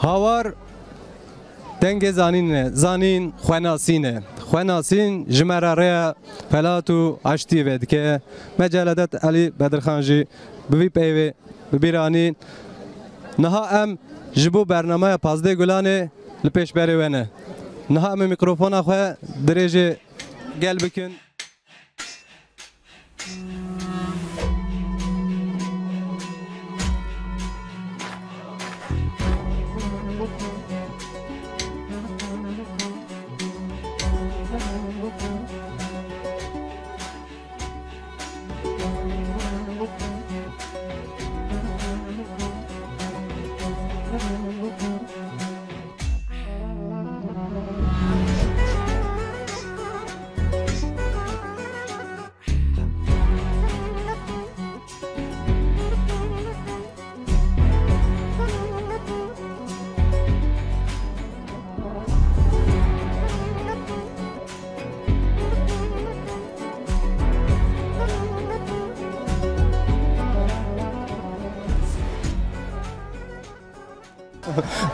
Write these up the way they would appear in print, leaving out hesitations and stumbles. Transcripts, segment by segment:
هاوار دنگ زانین زانین خواناسینه خواناسین جمراره فلاتو عشتی ود که مجالدت علی بدرخانجی بوی پیوی ببیرانی نها ام جبو برنامه پازده گلانه لپیش بری ونه نها ام میکروفون خواه درجه گل بکن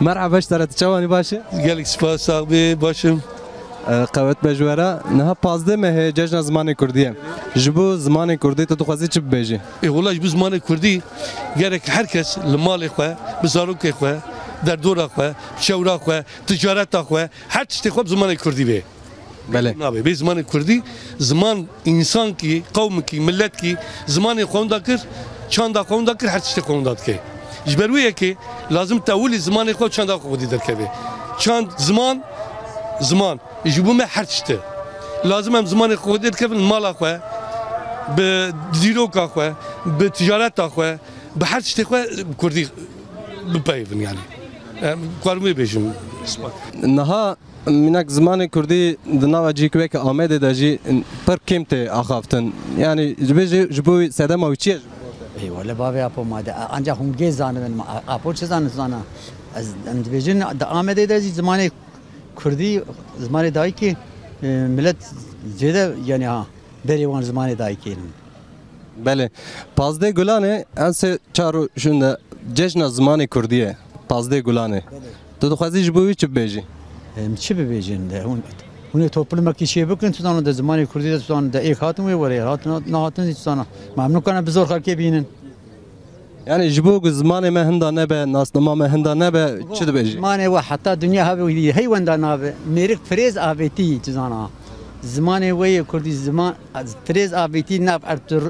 مرحبا اشترت چوانی باشه گلک سپاس صاحبی باشم قوت بجوره نه پازده مه جشن زمان کردیه جبو زمان کردی تو خوازی چی ببیجی والله جبو زمان کردی گرک هر کس لمال خو بزاروک خو در دور خو شورا خو تجارت خو هر چیز خو زمان کردی به بله نابه به زمان کردی زمان انسان کی قوم کی ملت کی زمان خوندا کر چاندا خوندا کر هر چیز خوندا کی جبرویه که لازم تاولی زمان خود چند خودی در کبه چند زمان جبوم هر چیته لازم هم زمان خودی در کبه مال خواه به دیروک خواه به تجارت خواه به هر چیته خواه کردی بپیون یعنی کارمی بیشم نها منك زمان كردي دناوا جيك ويك آمده داجي پر كيمتي آخافتن يعني جبوي ساده موچيه ای ولی باوی اپو ماده آنجا هنگی زانم اپو چه زانه از اندیجن آمده داشتی زمان کردی زمان دایی که ملت زیاده یعنی ها بریوان زمان دایی که بله پازده گلانه انسه چارو شونده جشن زمان کردیه پازده گلانه تو خوازی جبوی چه بیجی چه بیجین ده اون توپلم کی شی بکن تو زمان زمان کردی تو زمان ده یک هاتون وری هاتون نه هاتون تو زمان ممنون کنم بزرگ خالکی بینن يعني جبوق زمان ما هندا نبى ناس ما هندا نبى شو تبيجي زمان وحتى دنيا هاي هي وندا نبى ميرك فريز آبيتي تزانا زمان ويا كردي زمان فريز آبيتي نب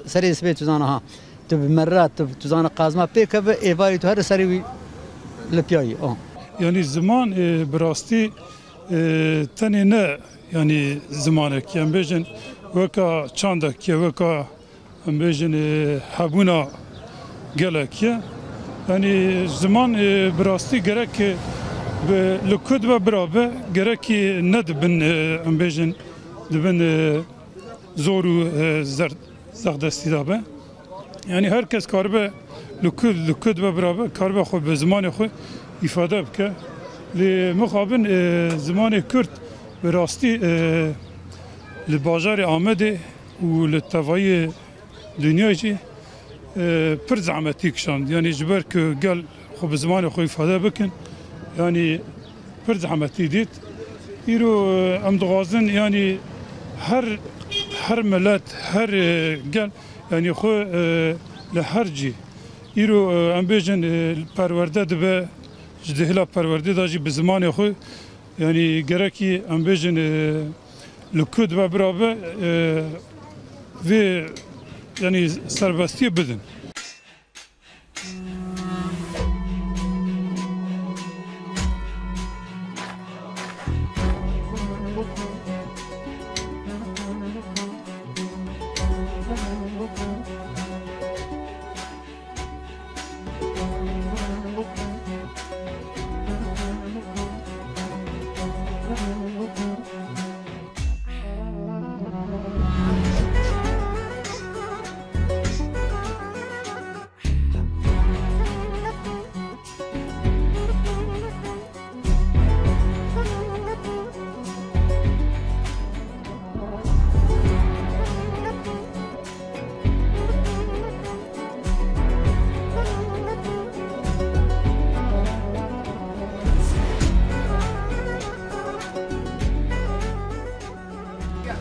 سري سبي تزانا تب مرات تزانا قازما بيك إيفاري تو هذا سري لبياي يعني زمان براستي تاني نه يعني زمانك يعني بيجن وكا چاندك وكا بيجن حبونا گلکیه یعنی زمان براستی گرک به لکود و برابه گرکی ندبن امبیجن دبن زورو زردستی دابه یعنی هر کس کاربه لکود و برابه کاربه خود به زمان خود ifade بکه لمقابل زمان کرد براستی لباجار آمده و لطوای دنیایی پر زعمتی کشاند یعنی جبر که گل خوب زمان خوی فاده بکن یعنی پر زعمتی دید ایرو ام دغازن یعنی هر ملت هر گل یعنی خو لهر جی ایرو ام بیجن پرورده دبه جدهلا پرورده داجی به زمان خو یعنی گرکی ام بیجن لکود و برابه و yani serbestiye بدن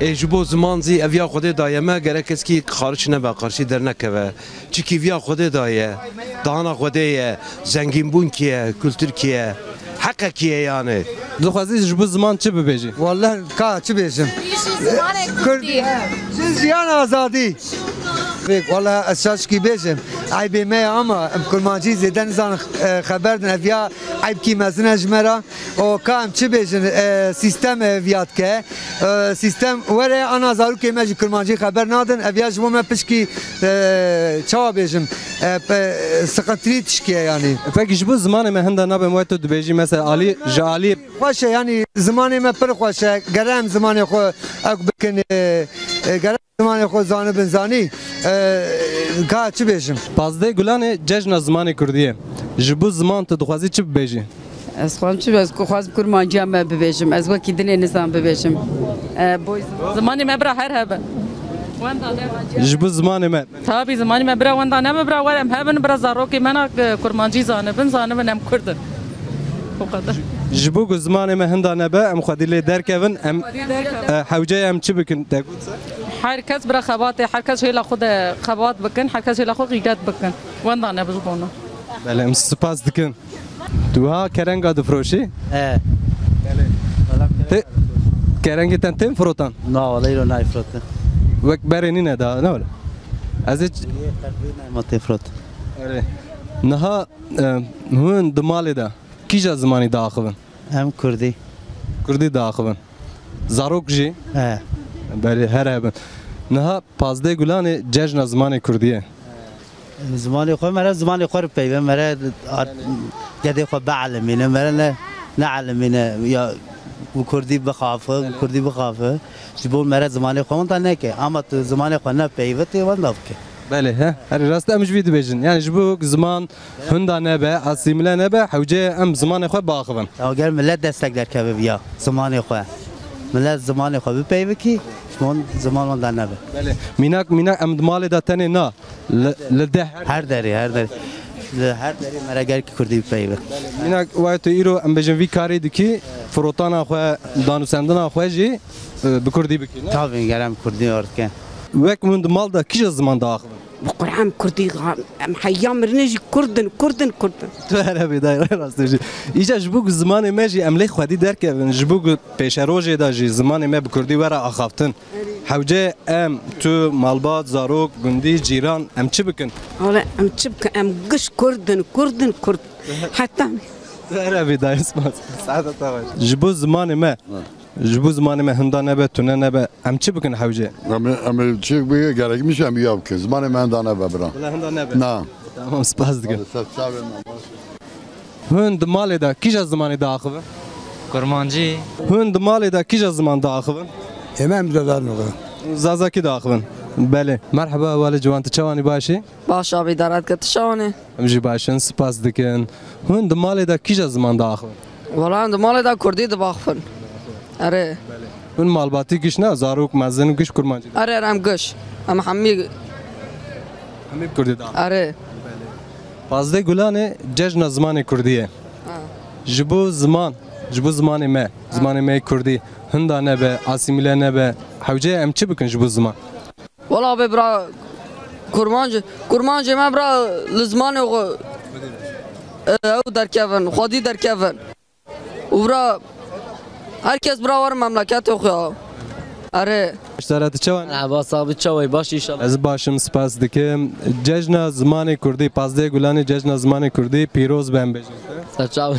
جبو زمان زی اویا خود دایه ما گره کس کی خارج نه با قرشی در نکوه چی کی ویا خود دایه دانا خوده زنگین بون کیه کلتور کیه حق کیه یعنی دخوازی جبو زمان چه ببیجی؟ والله کا چه بیشم کردی زیان آزادی فيك والله اساس كي بيجم عيب ما اما كل ما جي زيدان زان خبر دن افيا عيب كي مزنا جمرا او كام تشي بيجن سيستم فيات كه سيستم ورا انا زارو كي ماجي كل ما جي خبر نادن افيا جمو ما بشكي تشا بيجم سقطري تشكي يعني Peki جبو زمان ما هندا نابه مويتو دبيجي مثلا علي جالي خوش يعني زماني ما پر خوش گرم زماني خو اك بكن گرم زماني خو زانه بنزاني کا چه بیشم پازده گلانه جشن زمان کردیه جبو زمان تو دخوازی چه ببیجی؟ از خوام چی از خواست کرمانجی هم ببیجم از وکی دنیا نظام ببیجم زمانی مبرا هر هبه جبو زمان ما تابی زمانی مبرا وندا نمبرا ورم هبن برا زاروکی منا کرمانجی زانه بنم کرد جبو زمان ما هندا نبه ام خدی لی درکون ام حوجه ام چه بکن تقول هر کس برا خبات هر کس هیلا خود خبات بکن هر کس هیلا خود قیدت بکن وندا نبزبونه بله ام سپاس دکن تو ها کرنگا دفروشی؟ ته کرنگی تن تیم فروتان؟ نه والله رو نه فروت وقت برینی نه دا نه ولی ازش ما تفروت نها هون دمالی دا کیجا زمانی داخلن هم کردی کردی داخلن زاروک جی بله هر هبن نها پازده گلانه جشن زمان کردیه زمانی خو مرا زمانی خو پیوه مرا جدی خو بعلمینه مرا نه علمینه یا کردی بخافه کردی بخافه جبول مرا زمانی خو من نه که اما تو زمانی خو نه پیوه تی ونداف که بله ها هر راست امش وید بجن yani جبو زمان هندا نبه اسیمله نبه حوجه ام زمان خو باخون اگر ملت دستک که بیا زمانی خو ملت زمانی خو پیوه کی شمون زمان من نبه بله میناک ام دمال دا تنه نه لده هر دری هر دری مرا گر کی کردی پیوه میناک وایتو ایرو ام بجن وی کاری دکی فروتانا خو دانو سندنا خو جی بکردی بکی نه تابین گرم کردی ارد که وک من دمال دا کیج زمان داخل بقرآن كردي حيام رنجي كردن تو عربی دایر راستش ایجا جبوک زمان ماجی املی خودی درک جبوک پیش روزی داجی زمان ما بکردی ورا آخافتن حوجه ام تو مالبات زاروک گندی جیران ام چی بکن ولا ام تشبك ام قش كردن حتى تو عربی دایر اسمت سعادت آقای جبو زمان ما هندا نبه تونه نبه ام چی بکن حوجه ام چی بگه گرگ میشه ام یاب که زمان من هندا نبه برام ولا هندا نبه نه تمام سپاس دیگه هند مال دا کیج زمان داخل کرمانجی هند مال دا کیج زمان داخل امام زادار نگه زازا کی داخل بله مرحبا والد جوان تشوانی باشی باش آبی دارد که تشانه امجی باشن سپاس دکن هند مال دا کیج زمان داخل ولا اند مال دا کردی دباخفن اره هون مالباتی گیش نه زاروک مزن گیش کرمانجی اره رم گش ام حمی کردی داخل اره پازده گلانه جشن زمان کردیه جبو زمان ما کردی هندا نبه اسیمیله نبه حوجه ام چی بکن جبو زمان ولا ببرا کرمانجی ما برا لزمان او درکفن خودی درکفن و برا herkes bravo memleket okuyor. Are. اشترات چوان؟ عباس آبی چوای باش ایشالله. از باشم سپاس دکم جشن زمان کردی پازده گلانه جشن زمان کردی پیروز بهم بجید. چاو.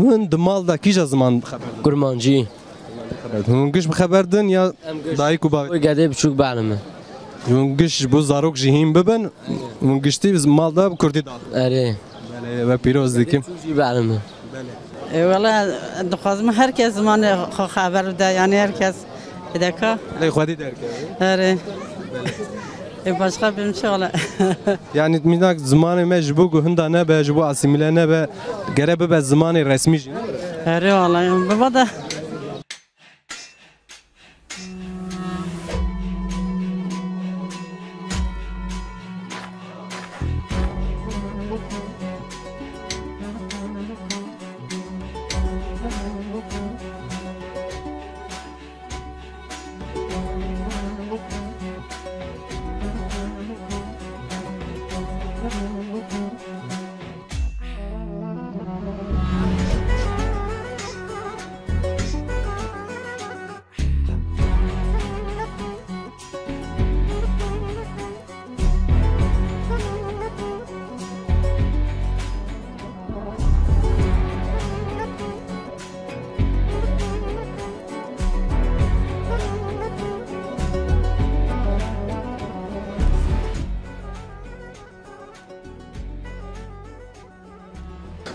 من دمال دا کیش زمان خبر؟ کرمانجی. هونگش بخبردن یا دایی کو با؟ گده بچوک بعلمه. هونگش بو زاروک جهیم ببن هونگشتی biz mal da kurdی dal. آره. و پیروز دکم. بعلمه. والله دخوازم herkes زمان خبر ده yani herkes بدکا. لی خودی درک. آره. başka bir şey ola. Yani minak zamanı mecbu hunda ne be jbu asimile ne be gerebe be zamanı resmi. آره والله بابا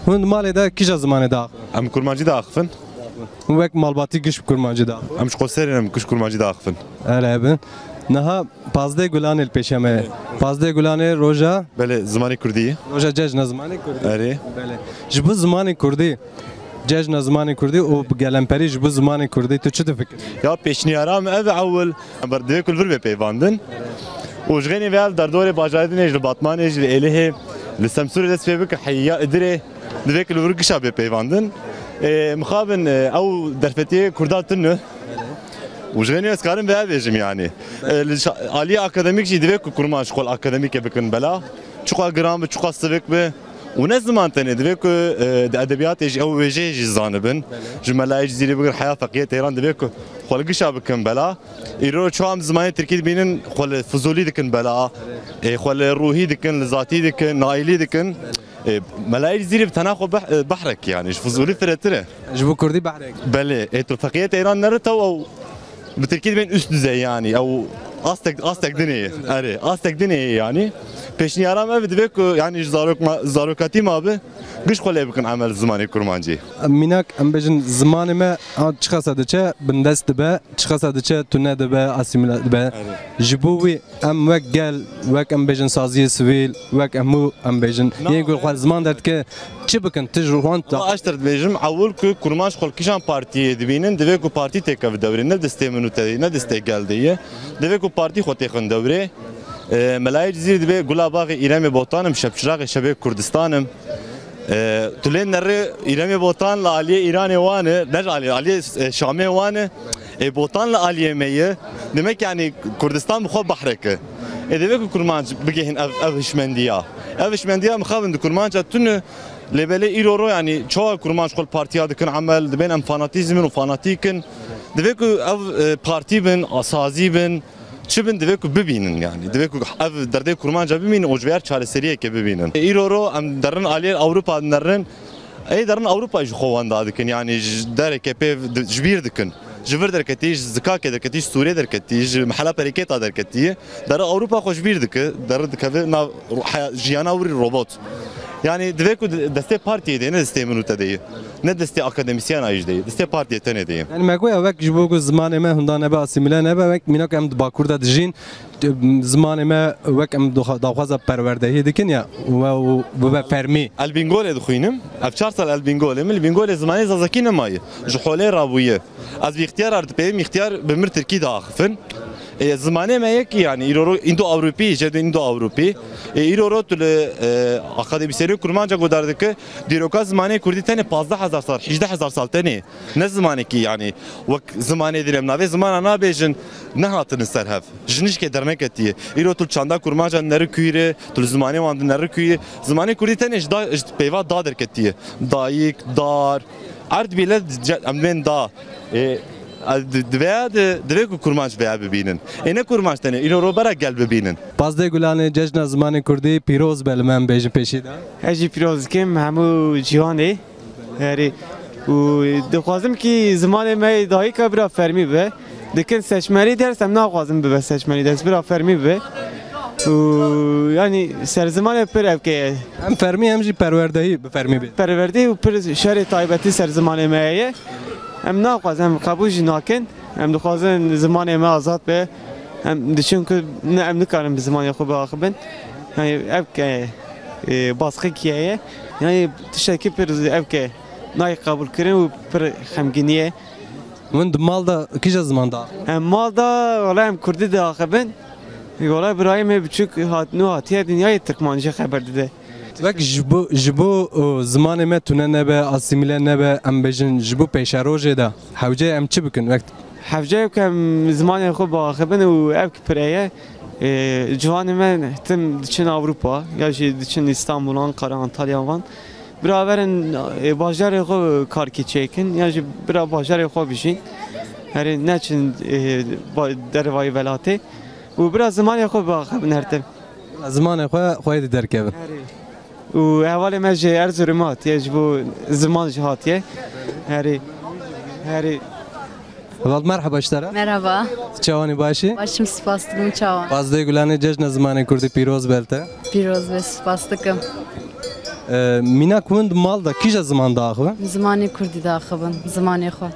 Hund malê de kîja zimanê da Em kurmancî de axivin. wek malbatî giş kurmancî da Em ji qoserên em kuş kurmancî de axivin. Erebe Niha pazdê gulanê li pêşe me ye Pazdê gulanê roja Belê zimanê Kurdî roja cejna zimanê Kurdî Erê Ji bo zimanê Kurdî cejna zimanê Kurdî û bi gelemperî ji bo zimanê Kurdî tu çi difikirî? Ya pêşniyara me ev e ewil berdivê ku li vir bê peyvandin û ji genê vê ev derdorê bajaredinê ji li Batmanê ji li Êlihê li Semsûrê dest pê bike heya Idirê divê ku li vir gişa bê peyvandin mixabin ew derfetiyê Kurda tune û ji genê ez karim vê ev bêjim yanî aliyê akademîk jî divê ku kurman ji xol akademîkê bikin bela çuqa giran bi çuqa sivik bi û ne ziman tenê divê ku di edebiyatê jî ew wêjeyê jî zanibin ji melayê jî zîrê bigir heya feqîyê Teyran divê ku xwe li gişa bikin bela îro çawa em zimanê Tirkî dibînin xwe li Fuzûlî dikin bela xwe li Rûhî dikin li Zatî dikin Naîlî dikin melayê jî zîrê bi tena xwe behrek yani ji Fuzûlî firêtir e Ji bo Kurdî behrek belê tu feqîyê Teyran nerite ew bi Tirkî dibên üst düzey yani ew astek dinê erê astek dinê yani pêşniyaram ev divê ku yani ji zarokatî mabe giş xwe lê bikin emel zimanê kurmancî Mînak em bêjin zimanê me çi qasa diçe bin dest dibe çi qasa diçe tune dibe asîmîle dibe ji bo wî em wek gel wek em bêjin saziyê sivîl wek hemû em bêjin yên ku xwe ziman derdike çi bikin tu ji wan eş dir dibêjim ewil ku kurmanj xwe kîjan partiyê dibînin divê ku partî têkev dewrê ne destê min û te ne destê gel diye divê ku partî xwe têxin dewrê melayê jî zîrê divê gula baxê îremê botanim şevçiraqê şevê Kurdistanim Tu lê nerê îremê botan li aliyê İranê wan e ne ji aliyê Şamê wan e botan li aliyê me ye demek yani Kurdistan bi xwe behrek e divê ku kurmanc bigihîn ev hişmendiya ev hişmendiya mixabin di kurmanca tune lêbelê îro yani çawa kurmanc xwe partiya dikin emel dibên em fanatîzmin û fanatîkin divê ku ev partî bin asazî bin çi bin divê ku bibînin yani divê ku ev derdê kurmanca bibînin û ji vêr çareseriyekê bibînin îro em derin aliyê Ewropa derin derin Ewropa ji xwe wan da dikin yani ji derekê pêv ji bîr dikin ji vir derketî ji Zikakê derketî ji Sûriyê derketî ji mihela Perêkêta derketî dere Ewropa xwe ji bîr dike dere dikeve nav jiyana wî robot yani divê ku destê partiyê de ne destê min û te deyê ne destê akademisyana jî deyê destê partiyê tenê deyê Yani me goya wek ji bo ku zimanê me hundan nebe asîmîle nebe wek mînak em di Bakur de dijîn zimanê me wek em daxwaza perwerdehiyê dikin ya bibe fermî Elbîngolê dixwînim ev 4 sal Elbîngolê min Elbîngolê zimanê zazakî nemaye ji holê rabûye ez bi îxtiyar dipeyim îxtiyar bi mir Tirkî de axifin zimanê me yekî yani îro Indo-Ewropî jê Indo-Ewropî îro tu li akademîserê kurmanca godar dike dîroka zimanê Kurdî tenê 15,000 sal 18,000 sal tenê ne zimanekî yani wek zimanê direm navê zimana nabêjin nehatinin ser hev ji nişkê derneketiye îro tu çanda kurmanca nerikûyî tu li zimanê wan nerikûyî zimanê Kurdî tenê ji peyva da derketiye dayîk dar erdbîle em bên da divê ku kurmanc veya bibînin ne kurmanc tenê îro bera gel bibînin Pazdê gulanê cejna zimanê Kurdî pîroz be li me em bêjin pêşî de Ez jî pîroz dikim hemû cîhanê herî û dixwazim kî zimanê me dayîka bira fermî be dikin seçmerî ders em naxwazim bibe seçmerî ders bira fermî be û yani ser zimanê pir evkê ye em fermî em jî perwerdehî bi fermî bê perwerdî û pir şerê taybetî ser zimanê me ye em naxwazim em qebûl jî nakin em dixwazin zimanê me azad be em diçin ku ne em nikarin bi zimanê xwe biaxibin yani evkê baskîkî ye yani tiştekî pir evkê nayê qebûl kirin û pir xemgînî ye Min di mal da kîja ziman da em mal da wala em Kurdî diaxibin wala birayê me biçûk nû hatiye dinyayê Tirkmancî xeber dide Wek ji bo zimanê me tune nebe asîmîle nebe em bêjin ji bo pêşerojê de hewce em çi bikin wek hevceyek em zimanê xwe biaxibin û ev pir ye ciwanê me tim diçin Ewropa ya jî diçin İstanbul Ankara Antalya wan biraverin bajarê xwe karkî çêkin ya jî bira bajarê xwe bijîn herî neçin dervayê welatê û bira zimanê xwe biaxibin her tim zimanê xwe xwe dî derkevin û hevalê me ji Erzurumê hatiye ji bo ziman jî hatiye herî Val merhaba iştara. Merhaba. Çavanî başî? Başım spas dikim çavan. Pazdê gulanê cejna zimanê Kurdî pîroz belte. Pîroz ve spas dikim. مینا کند مال دا کیجا زمان دا آخوه؟ زمانی کردی داخبن زمانی خو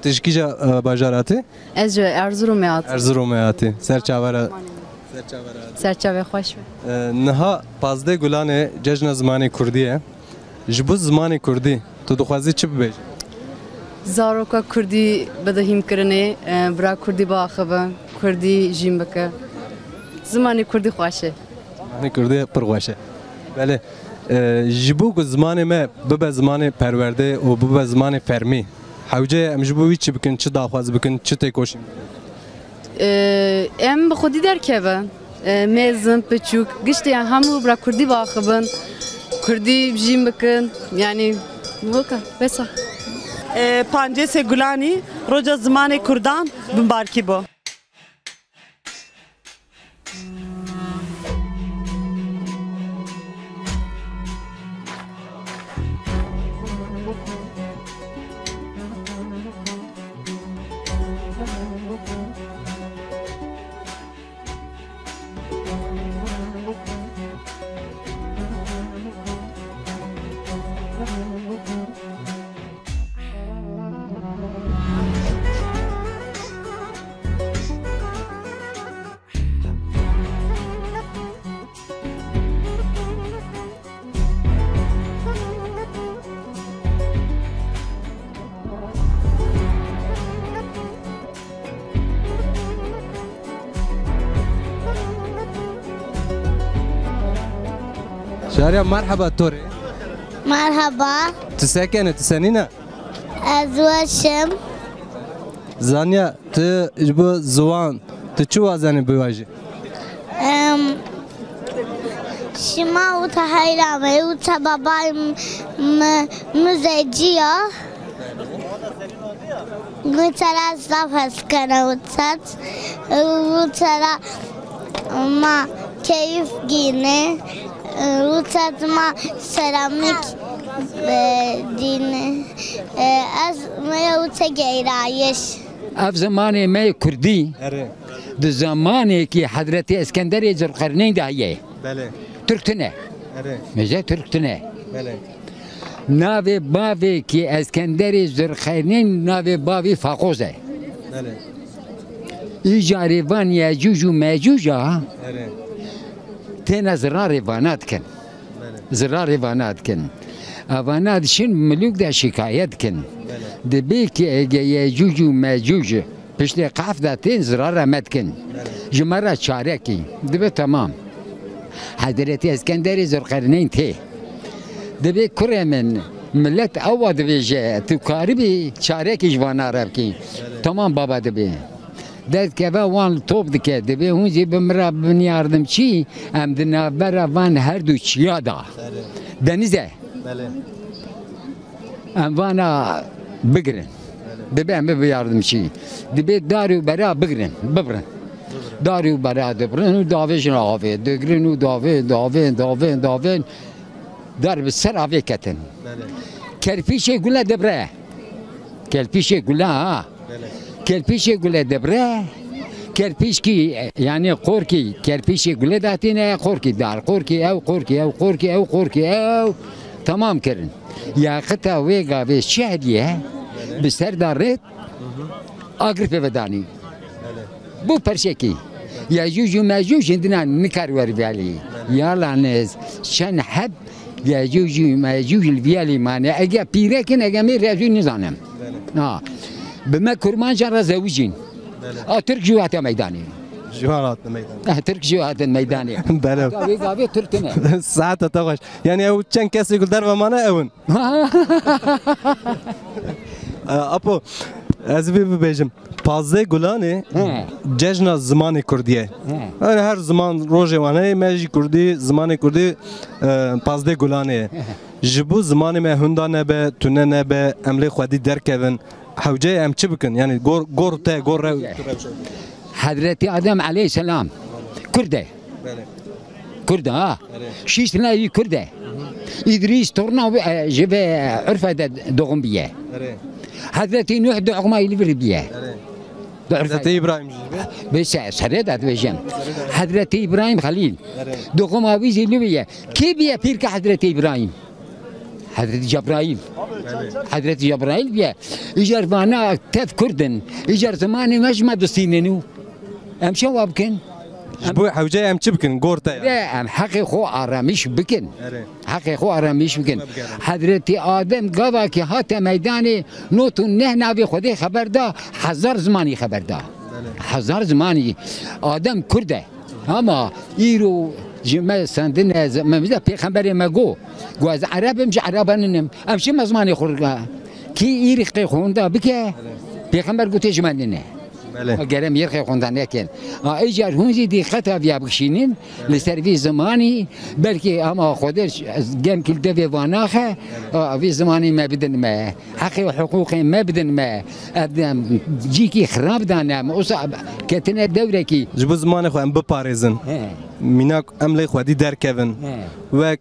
تش کیجا باجاراتی؟ از جو ارزرومیات ارزرومیاتی سرچاوره سرچاوه خوش نها پازده گلانه جشن زمان کردیه جبو زمان کردی تو دخوازی چی ببیج؟ زاروکا کردی بدهیم کرنه برا کردی با آخبن کردی جیم بکه زمانی کردی خوشه زمانی کردی پر خوشه بله جبو که زمان ما ببه زمان پرورده و ببه زمان فرمی حوجه ام جبوی چی بکن چی داخواز بکن چی تکوشیم ام به خودی در که مزن پچوک گشتی همو برا کردی با آخبن کردی جیم بکن یعنی وکا بسا پنجه گلانی روز زمان کردان بمبارکی با شارع مرحبا توري مرحبا تساكن تسانينا ازوشم زانيا تجبو زوان تشو زاني بواجي شما وتهيرامي وتباباي مزيجيا وترى زفاس كنا وترى ما كيف جيني وترى ما سيراميك ديني از ما وتجيرايش اف زمانه ما كردي ده زمانه كي حضرتي اسكندر ذوالقرنين ده هي بله تركتنا مجا تركتنا بله ناوي باوي كي اسكندر ذوالقرنين ناوي باوي فاقوزه بله ايجاري فان ياجوج وماجوج بله تينا زرار فانات كن زرار فانات كن افانات شن ملوك ده شكايات كن دبيك ياجوج وماجوج بشتي قاف ده تين زرار متكن جمرة شاركي دبي تمام حضرتي اسكندري ذوالقرنين تي دبي كره من ملت اول دبي جاء تقاربي شاركي جوانا ربكي تمام بابا دبي داد كذا وان توب دكه دبي هون جي بمرا بن ياردم شي ام دنا برا وان هردو شيادا دنيزه ام وانا بقرن دبي ام بياردم شي دبي دارو برا بقرن ببرن دارو برا دبرن ودافش رافي دقرن ودافي دافين دار بالسر افي كتن كالفيش يقول دبره كالفيش يقول ها كالفيش يقول دبره كالفيش كي يعني قوركي كالفيش يقول داتينا قوركي دار قوركي او تمام كرن يا قطع ويقا في الشهدية بسر دارت اقرب بداني بو برشكي يا جوجو ما جوج عندنا نكار ورفالي يا لانز شن حب يا جوجو ما جوج الفيالي ماني اجا بيركن اجا مير رجو نظام بما كرمان جرى زوجين ترك جوات ميداني جوات ميداني ترك جوات ميداني بله قاوي تركنا ساعة تغش يعني او كان كاس يقول دار مانا اون ابو ازبي ببيجم پازده گلانه جشن زمان کردیه هر زمان روز وانه ماجی کردی زمان کردی پازده گلانه جبو زمان ما هندا نبه تونه نبه املی خودی درکون حوجه ام چی بکن یعنی گور تا گور رو حضرت آدم علیه السلام کرده کرده ها شیش نایی کرده ادریس تورنا جبه عرفه دوغم بیه حضرت نوح دعما يلبر بيه Hazreti İbrahim بس سرد ادوجم حضرت ابراهيم خليل دوقم اوي زينويه كي بيا بيرك حضرت ابراهيم حضرت جبرائيل حضرت جبرائيل بيا اجر وانا تذكردن اجر زمان مجمع دستيننو ام شو ابكن بو حوجه ام چبكن گورتا لا ام حقي خو ارامش بكن حقي خو ارامش بكن حضرت آدم قضا که هات میدانی نوتو نه نبی خودی خبر دا هزار زمانی خبر دا هزار زمانی آدم کرده اما ایرو جمع سندن ممزه پیغمبر مگو گواز عربم جا عربانم امشی مزمانی خورگا کی ایری خی خونده بکه پیغمبر گوته جمعنه گرم یرخی خوندن نکن ایجار هونزی دقت بیا بکشینین لسروی زمانی بلکه اما خودش گم کل دوی واناخه وی زمانی ما بدن ما حقی و حقوق ما بدن ما جی کی خراب دانم اصعب کتنه دوره کی جبو زمان خو ام بپارێزن میناک ام لی خودی درکەون وەک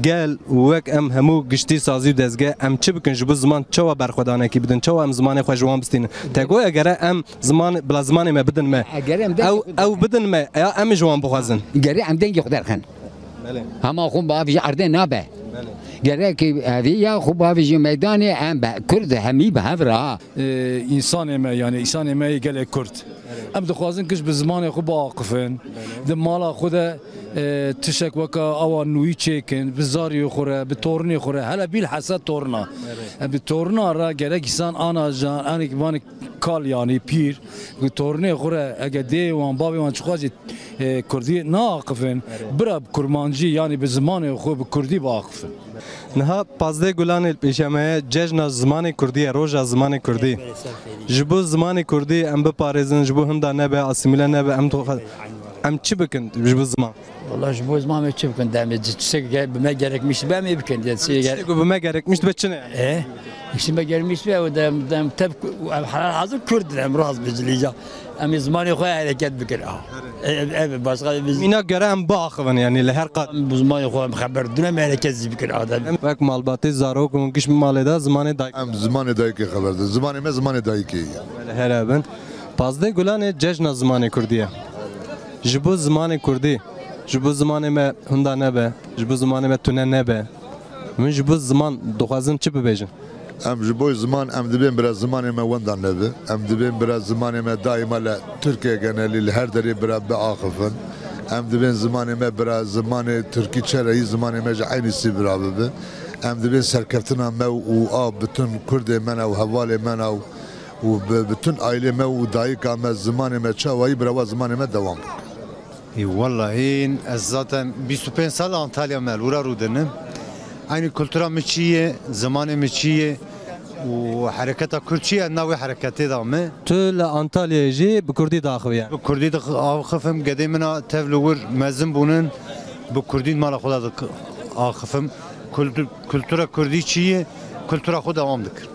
گەل وەک ئەم هەموو گشتی سازی و دەستگە ئەم چ بکەن ji bo ziman çawa berxwedanekî bidin çawa em zimanê xwe ji wan bistînin tegoya gere em ziman bila zimanê me bidin me ew bidin me ya em ji wan bixwazin gerê em dengê xwe derxin hema xwe bavî erdê nabe gerekî evî ya xwe bavî ji meydanê em be Kurd hemî bi hev ra انسانê me yani însanê me gelek Kurd em dixwazin kış bi zimanê xwe biaqifin di mala xwe de tişek weka awa nûyî çêkin bi zariyê xwe re bi tornê xwe re hele bîl hese torna bi torna re gerek îsan ana jan anekî vanê kal yani pîr bi tornê xwe re ege dê wan bavê wan çixwa jî Kurdî naaqifin bira bi kurmancî yani bi zimanê xwe bi Kurdî biaqifin niha pazdê gulanê pêşemeye cejna zimanê Kurdî ye roja zimanê Kurdî ji bo zimanê Kurdî em biparêzin ji bo hinda nebe asîmîle nebe em çi bikin ji bo ziman والله جبو زمان ما تشوفكن دامي تسق بما جرك مش بما يمكن تسق بما جرك مش بتشنه ايه مش ما جرك مش بقى ودام تبك حلال حاضر كرد راس بزليجا ام زمان خويا على كد بكر بس مينا جرام باخون يعني لهر قد زمان خويا مخبر دنا ما على كد بكر هذا بك مالباتي زاروك ونكش مال ده زمان دايك ام زمان دايك خبر ده زمان ما زمان دايك هرابن پازده گلان جشن زمان کردیه جبو زمان کردی جبو زمان ما هندا نبه جبو زمان ما تونه نبه من جبو زمان دوخازن چی ببیجن ام جبو زمان ام دبین برا زمان ما وندان نبه ام دبین برا زمان ما دائما ل ترکیه جنالی هر دری برا بعاقفن ام دبین زمان ما برا زمان ترکی چرایی زمان ما جعینی سی برا ببه ام دبین سرکفتنا ما و آب بتون کرد منا و حوال منا و بتون عائله ما و دایک ما زمان ما چاوایی برا زمان ما دوام ای والله این از ذاتم 25 سال انطالیا ملورا رو دنم aynı kültüra meçiye zamanı meçiye و حرکت کردیه نوع حرکتی دامه تو لانتالیا جی به کردی داخویه به کردی آخفم قدیم منا تولور مزن بونن به کردی مال خدا آخفم کلتورا کردی چیه کلتورا خود دوام دکر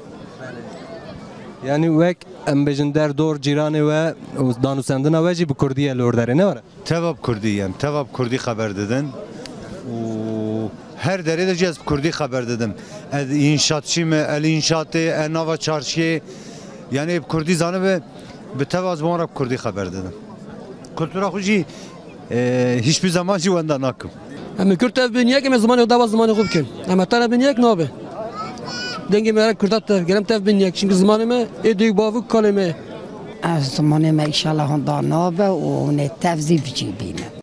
yani وک ام بجن در دور جیرانه و دانوسندن و جی به کردی لور داره نه وره تواب کردیم تواب کردی خبر دادن و her derede cez Kürdi haber dedim. İnşaatçı mı, el inşaatı, nava çarşı, yani Kürdi zanı ve betevaz bana Kürdi haber dedim. Kültüra hoji hiçbir zaman civandan akım. Ama Kürt ev biniyek ama zamanı dava zamanı kubken. Ama tara biniyek ne abi? Dengi merak Kürtat ev, gelem tev biniyek. Çünkü zamanı mı edük bavuk kaleme. Zamanı mı inşallah ondan nabe o ne tevzi bicibine.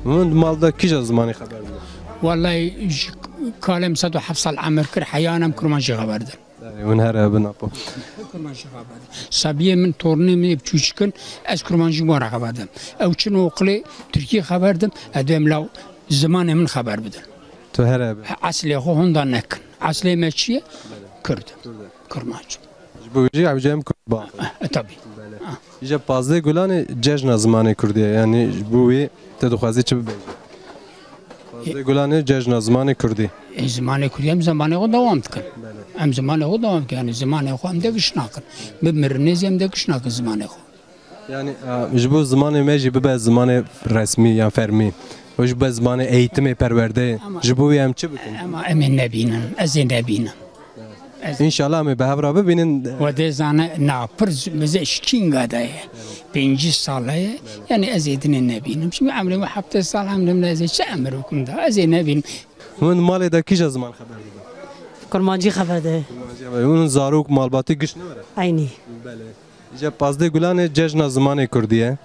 من مالدا کجا زمانی خبر بود؟ والله كلام 107 سال عمر كر حيانم كرمانجي خبردن من هر بنابو كرمانجي خبردن سبيه من تورني من بچوچكن از كرمانجي مورا خبردم او چنو قلي تركيا خبردم ادم لو زمان من خبر بدن تو هر اصلي خو هوندا نك اصلي ماشي كرد كرمانجي بوجي عجم با طبعا جا پازده گلان جشن زمان کردیه یعنی بوی تدخوازی چه ببینی پازده گلان جشن زمان کردی زمان کردی هم زمان خود دوام کن هم زمان خود دوام کن یعنی زمان خود هم دکش نکن بمرنیزی هم دکش نکن زمان خود یعنی جبو زمان میجی ببه زمان رسمی یا فرمی و جبو زمان eğitim پرورده جبو هم چه بکن اما امین نبینم از نبینم İnşallah mi behevra bibinin و ده زانه ناپرز مزه شکینگا ده 5 ساله yani ezedini nebinim şimdi amrimi hafta sal amrim lazım çe amrukum da ez nebin من مال ده کیش زمان خبر ده کرمانجی خبر ده اون زاروک مالباتی گش نوره aynı بله جا پازده گلان جشن زمان کردیه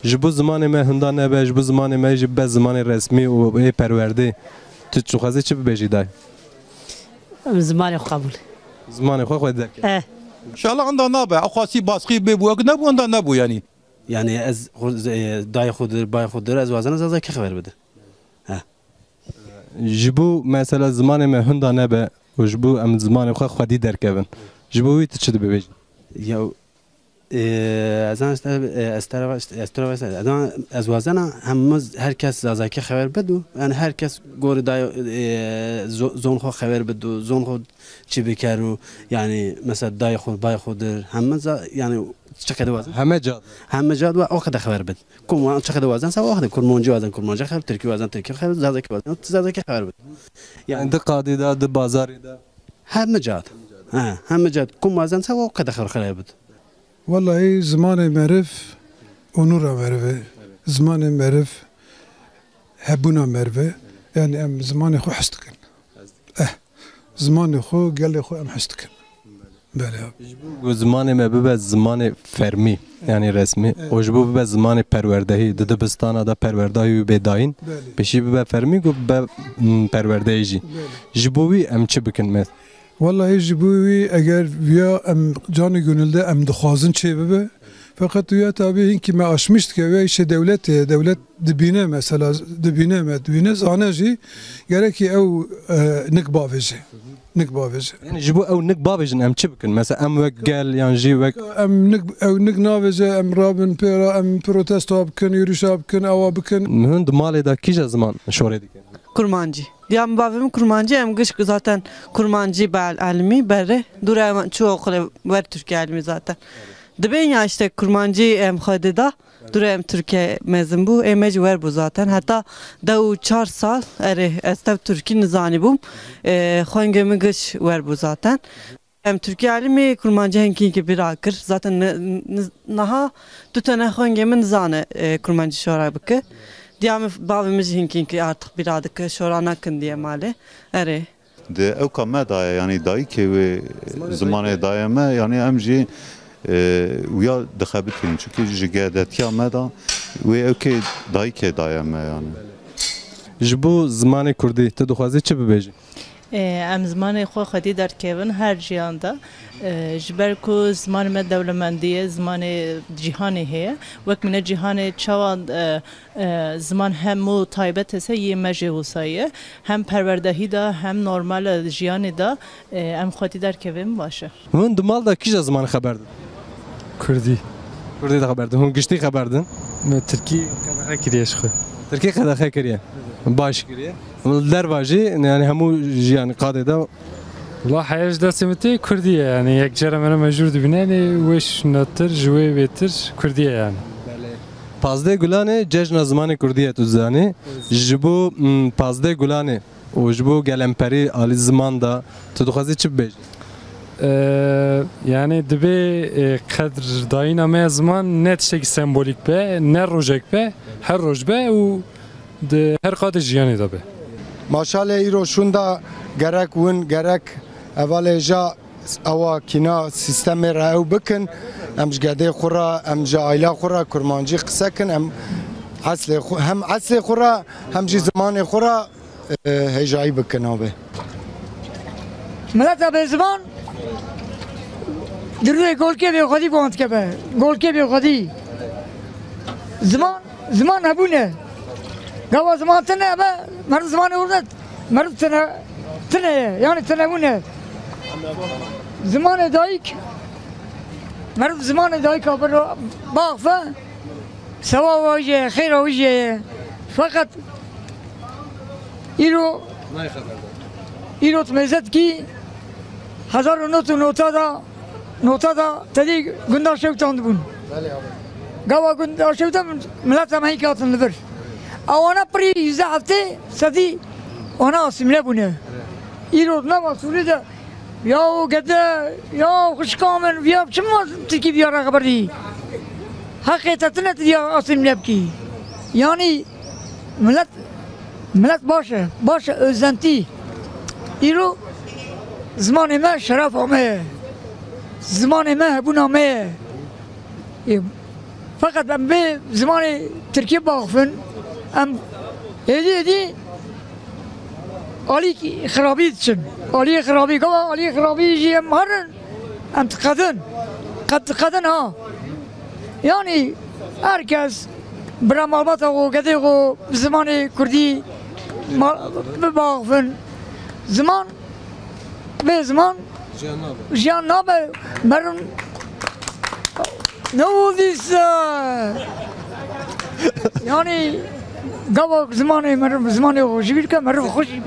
جبو زمان ما هندان نبه جبو زمان ما جبه زمان رسمی و پرورده تو چخوازی چه ببیجی دای زمان قبول زمان خود درک ان شاء الله عندنا نابع او خاصي باسقي بيبو نبو عندنا نبو يعني يعني از دای خود بای خود از وزن از کی خبر بده جبو مثلا زمان ما هندا نبه و جبو ام زمان خودی درکبن جبو وی چه ببیج یا از وزن هم هر کس از کی خبر بده یعنی هر کس گور دای زون خو خبر بده زون خود چی بکرو یعنی مثلا دای خود بای خود همه یعنی چقدر وزن همه جاد و آخر خبر بده کم چقدر وزن سوا آخر کرمانجی وزن کرمانجی خبر ترکی وزن ترکی خبر زازکی وزن زازکی خبر بده یعنی ده قاعده ده بازاری ده همه جاد همه جاد کم وزن سوا آخر خبر بده والله زمان معرف ونورا معرفه زمان معرف هبونا معرفه يعني ام زمان خو حستكن زمان خو قال لي خو ام حستكن بله زمان ما ببه زمان فرمی یعنی رسمی و جبو ببه زمان پروردهی ده دبستان ده پروردهی و بداین بشی ببه فرمی گو به پروردهی جی جبوی ام چه بکن مت والله جبوی اگر ویا ام جان gönülde ام دخوازن چه ببه fakat ویا tabi ki ما aşmıştık ya iş devlet dibine mesela dibine zanaji gerek ki ev nikbaveci yani jibu ev nikbavecin em çe bikın mesela em vek gel yani ji vek em niknavece em rabin pera em protesto bikın yürüyüş bikın ava bikın mühün mali da kice zaman şore dikin kurmancı diyam babam kurmancı em gış zaten kurmancı bel alimi bere dura çoğu kule ver Türkiye alimi zaten dibin ya işte kurmancı em xadida dura em Türkiye mezun bu emeci ver bu zaten hatta da 4 sal estev Türkiye nizani bum xongemi gış ver bu zaten em Türkiye alimi kurmancı henki bir akır zaten naha tutana xongemi nizani kurmancı şora bıkı diyam babamız hinki artık bir adık şorana kın diye mali de ev kameda yani dayı ki zamanı dayama yani emci ويا دخابتين çünkü جگادت ya meda ve evke dayı ki dayama yani jibu zamanı kurdi te doxazi çe bibêje em zimanê xwe xwedî derkevin her jiyanda ji ber ku zimanê me dewlemendiye zimanê cîhanê heye wek mine cîhanê çawa ziman hemû taybet hese yê me jê wisa ye hem perwerdehî da hem normal jiyanê da em xwedî derkevin baş e hûn di mal da kîja zimanê xeber din Kurdî Kurdî de xeber din hûn giştî xeber din me Tirkî qedexe kiriye ji xwe Tirkî qedexe kiriye baş kiriye derva jî yani hemû jiyanê qadê da Valla hayaj dersimitti Kurdiye yani yek cere mene mecbur dibine yani weş natir jwe betir Kurdiye yani. Pazde gulane cejna zamanı Kurdiye tu zani jibo pazde gulane o jibo gelemperi ali zamanda tu duhazi çi bej yani dibe kadr dayina me zaman net şey sembolik be ne rojek be her roj be u de her kadı jiyani da be. Maşallah iroşunda gerek win gerek evaleja اوا کینا سیستم راو بکن ام جگده خورا ام جایلا خورا کرمانجی قسکن ام اصل هم اصل خورا هم جی زمان خورا هجایی بکن آبه ملت به زمان دروی گل که به خودی باند که به گل که به خودی زمان نبونه گاوا زمان تنه اما مرد زمان اورد مرد تنه یعنی تنه بونه زمان دایک مرد زمان دایک آبر باغفه سوا واجه خیر واجه فقط ایرو تمیزد کی 1900 نوتا دا تدی گندار شوتان بون گاوا گندار شوتان ملت هم هی کاتن لبر اوانا پری 11 هفته سدی اونا اسیمله بونه ایرو نما سوریده یا گده یا خوشکامن یا چما ترکی بیاره خبر دی حقیقت نت یا اسیمله بکی یعنی ملت باشه özenti ایرو زمان ما شرف آمه زمان ما هبون آمه فقط ام به زمان ترکیه باقفن ام هدی آلی خرابی دچن آلی خرابی جی ام هرن ام تقدن ها یعنی herkes برا مالبات و گده و زمان کردی باقفن زمان به زمان جیان نابه مرم نودیسه یعنی گاوا زمان خوشی بیرکه مرم خوشی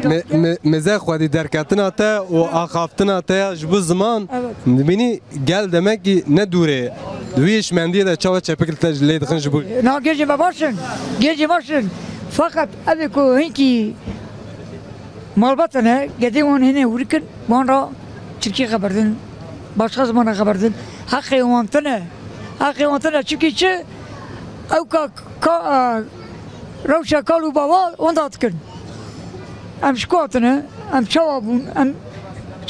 مزه خودی درکتنا تا و آخافتنا تا جبو زمان بینی گل demek ki ne dure دویش مندی ده چاو چپکل تج لید خنج بود نه گرجه باشن فقط ابی کو هنکی مالباتنه گدی اون هنه ورکن بان را Türkiye خبردن başka zamana خبردن حقی وانتنه çünkü چه او کا روشا کالو بابا اون داد کن ام شکواتنه ام چوابون ام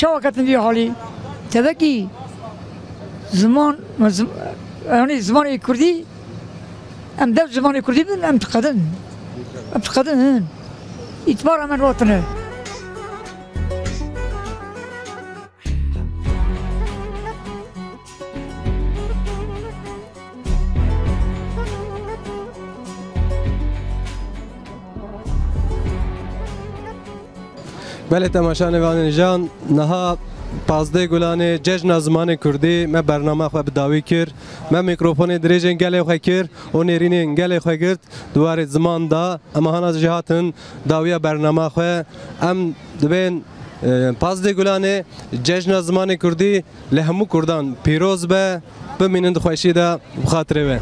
چواکتن دی حالی تبکی زمان yani zaman Kürdi ام dev zaman Kürdi bin ام تقدن itibar hemen vatanı بله تماشا نوانین جان نها پازده گلانه جشن زمان کردی ما برنامه خو بداوی کر ما میکروفون دریجن گله خو کر و نرینین گله خو گرت دوار زمان دا اما هانا جهاتن داویا برنامه خو ام دبین پازده گلانه جشن زمان کردی لهمو کردان پیروز به بمینند خوشی دا بخاطره